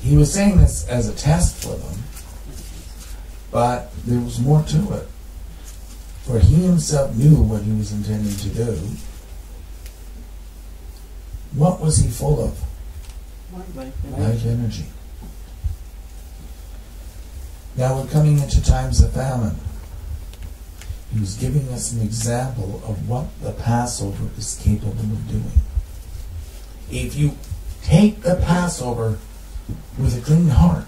He was saying this as a test for them, but there was more to it. For he himself knew what he was intending to do. What was he full of? Life energy. Now we're coming into times of famine. He was giving us an example of what the Passover is capable of doing. If you take the Passover with a clean heart,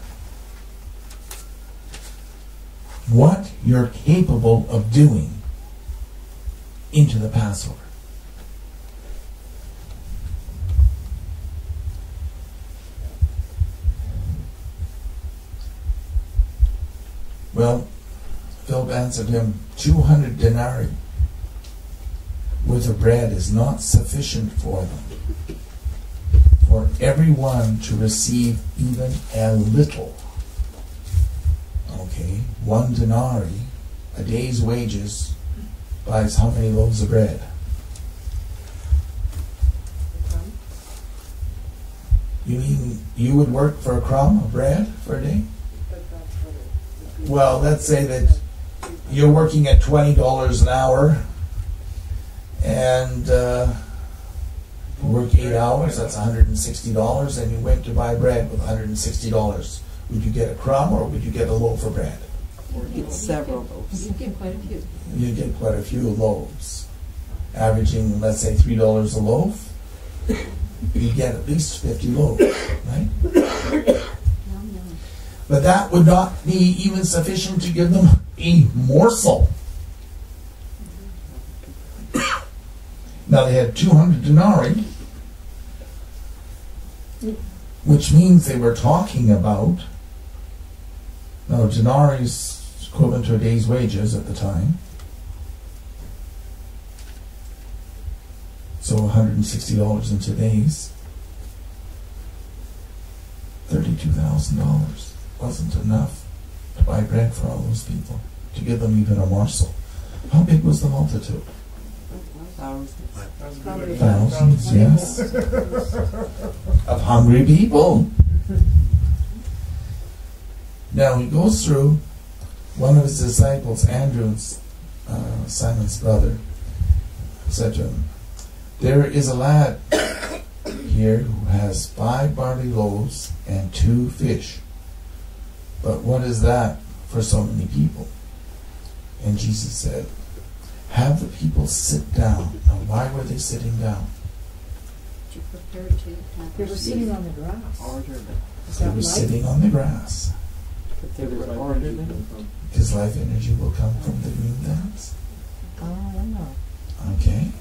what you're capable of doing into the Passover. Well, Philip answered him, 200 denarii worth of bread is not sufficient for them, for everyone to receive even a little. Okay, 1 denarii, a day's wages, buys how many loaves of bread? You mean you would work for a crumb of bread for a day? Well, let's say that you're working at $20 an hour and you work 8 hours, that's $160, and you went to buy bread with $160. Would you get a crumb or would you get a loaf of bread? You get several loaves. You get quite a few. You get quite a few loaves. Averaging, let's say, $3 a loaf, you get at least 50 loaves, right? But that would not be even sufficient to give them a morsel. Now they had 200 denarii, which means they were talking about, now denarii is equivalent to a day's wages at the time. So $160 in today's, $32,000 wasn't enough to buy bread for all those people, to give them even a morsel. How big was the multitude? Thousands, yes. Of hungry people. Now he goes through, one of his disciples, Andrew, Simon's brother, said to him, there is a lad here who has 5 barley loaves and 2 fish. But what is that for so many people? And Jesus said, have the people sit down. Now why were they sitting down? To prepare to have They were sitting on the grass. They were sitting on the grass. But they were ordered. Because life energy will come from the green things. Oh. Okay.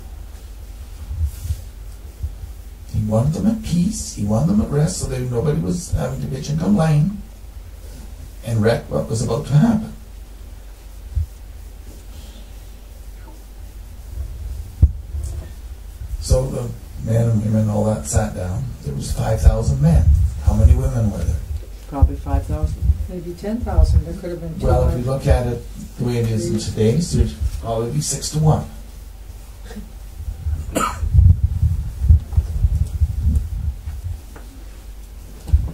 He wanted them at peace. He wanted them at rest so that nobody was having to bitch and complain and wreck what was about to happen. So the men and women, all that, sat down. There was 5,000 men. How many women were there? Probably 5,000. Maybe 10,000. There could have been 2. Well, if you look at it the way it is in today's, there'd probably be 6 to 1.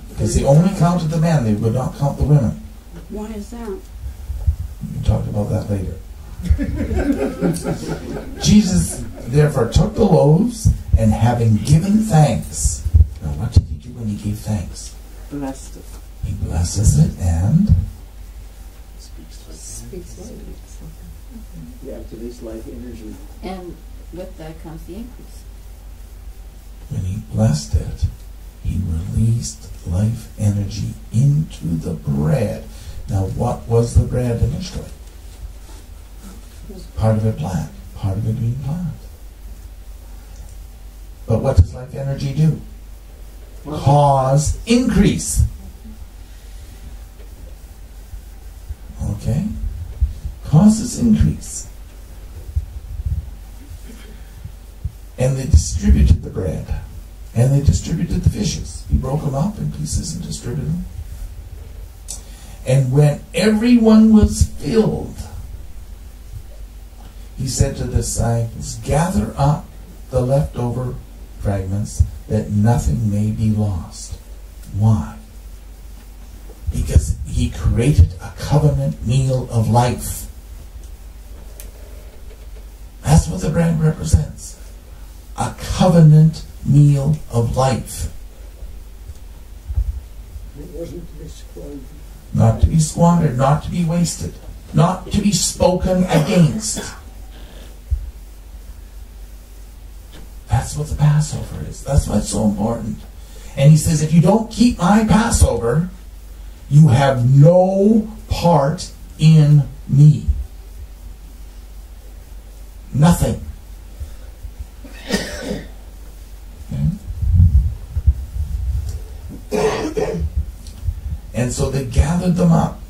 Because they only counted the men, they would not count the women. Why is that? We talked about that later. Jesus therefore took the loaves and having given thanks. Now what did he do when he gave thanks? Blessed it. He blesses it and Speaks life. Yeah, today's life energy. And with that comes the increase. when he blessed it, he released life energy into the bread. Now, what was the bread initially? Part of it black, part of it green plant. But what does life energy do? Cause increase. Okay? Causes increase. And they distributed the bread. And they distributed the fishes. He broke them up in pieces and distributed them. And when everyone was filled, he said to the disciples, gather up the leftover fragments that nothing may be lost. Why? created a covenant meal of life. That's what the bread represents. A covenant meal of life. It wasn't to be squandered. Not to be squandered, not to be wasted, not to be spoken against. That's what the Passover is. That's why it's so important. And he says, if you don't keep my Passover, you have no part in me. Nothing. Okay? And so they gathered them up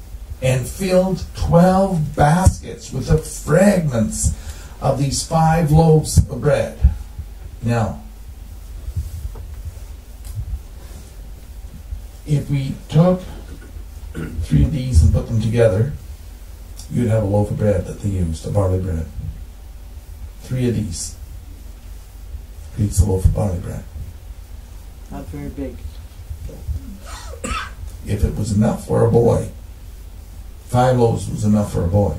and filled 12 baskets with the fragments of these 5 loaves of bread. Now, if we took 3 of these and put them together, you'd have a loaf of bread that they used, a barley bread. 3 of these creates a loaf of barley bread. Not very big. If it was enough for a boy, 5 loaves was enough for a boy.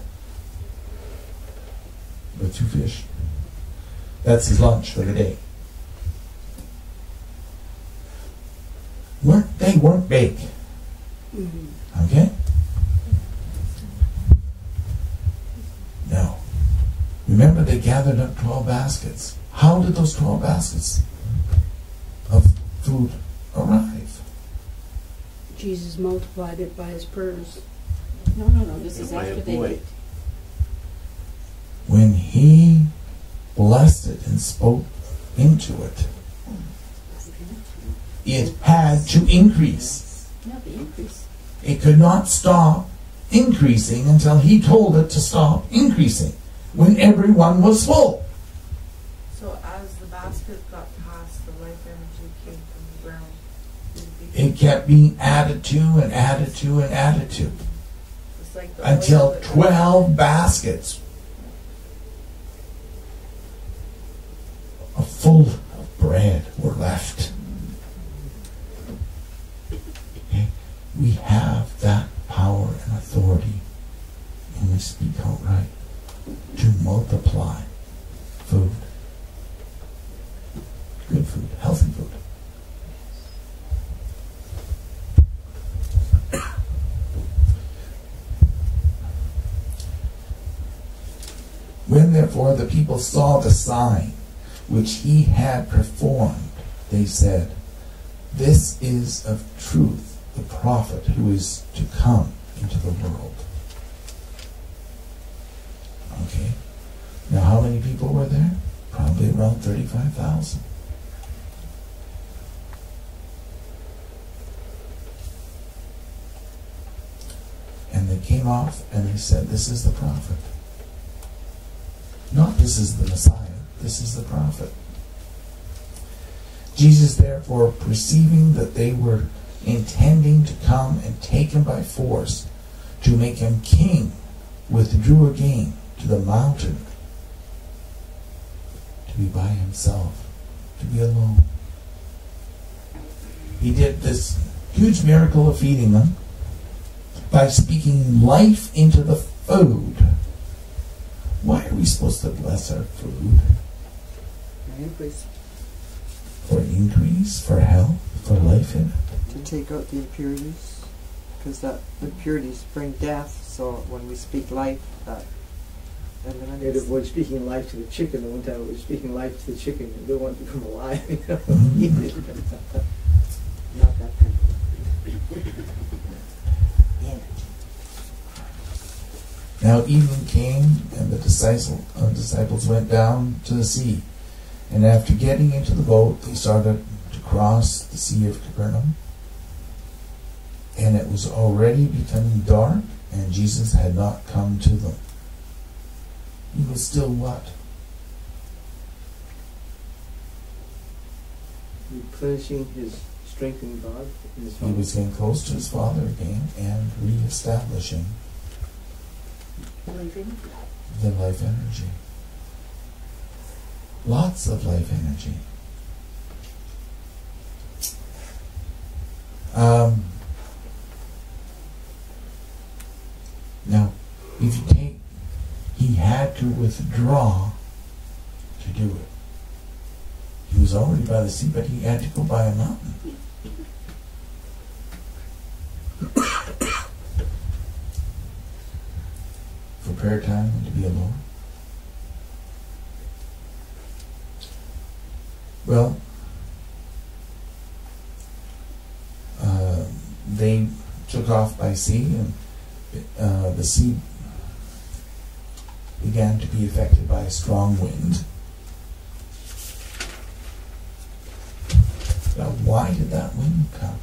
With 2 fish. That's his lunch for the day. They weren't big. Okay? Now, remember they gathered up 12 baskets. How did those 12 baskets of food arrive? Jesus multiplied it by his purse. No, this is By a after they boy. did. When he blessed it and spoke into it, it had to increase. Yeah, the increase. It could not stop increasing until he told it to stop increasing, when everyone was full. So as the basket got passed, the life energy came from the ground. It kept being added to and added to and added to, It's like the until oil that- 12 baskets full of bread were left. Okay? We have that power and authority when we speak outright to multiply food. Good food, healthy food. When therefore the people saw the sign which he had performed, they said, "This is of truth the prophet who is to come into the world." Okay. Now how many people were there? Probably around 35,000. And they came off and they said, "This is the prophet." Not this is the Messiah, this is the prophet. Jesus, therefore, perceiving that they were intending to come and take him by force to make him king, withdrew again to the mountain to be by himself, to be alone. He did this huge miracle of feeding them by speaking life into the food. Why are we supposed to bless our food? Increase. For increase, for health, for life in it. To take out the impurities. Because the impurities bring death, so when we speak life, that It eliminates. avoids speaking life to the chicken. The one time it was speaking life to the chicken, and they wanted to come alive. Not that kind of Now evening came, and the disciples went down to the sea. And after getting into the boat, they started to cross the Sea of Capernaum. And it was already becoming dark, and Jesus had not come to them. He was still what? Replenishing his strength in God. In his He was getting close to his Father again and reestablishing the life energy. Lots of life energy. he had to withdraw to do it. He was already by the sea, but he had to go by a mountain. For prayer time and to be alone. Well, they took off by sea, and the sea began to be affected by a strong wind. Now, why did that wind come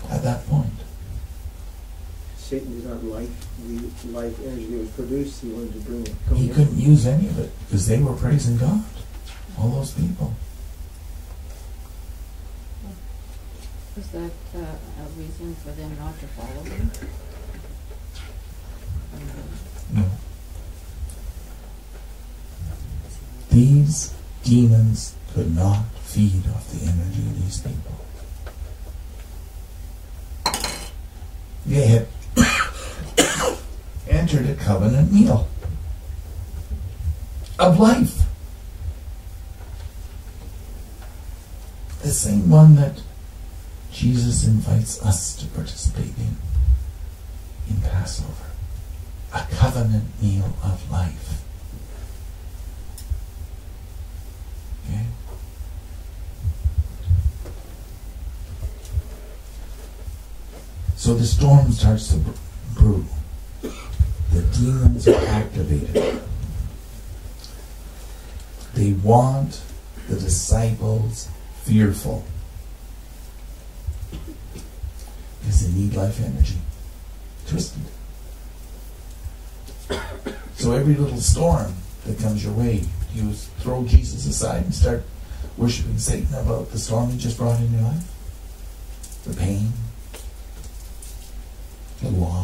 at that point? Satan did not like the life energy that was produced. He wanted to bring it. He couldn't use any of it because they were praising God. All those people. Was that a reason for them not to follow him? No. These demons could not feed off the energy of these people. They had entered a covenant meal of life. The same one that Jesus invites us to participate in Passover. A covenant meal of life. Okay? So the storm starts to brew. The demons are activated. They want the disciples fearful. Because they need life energy. Twisted. So every little storm that comes your way, you throw Jesus aside and start worshiping Satan about the storm he just brought in your life. The pain. The loss.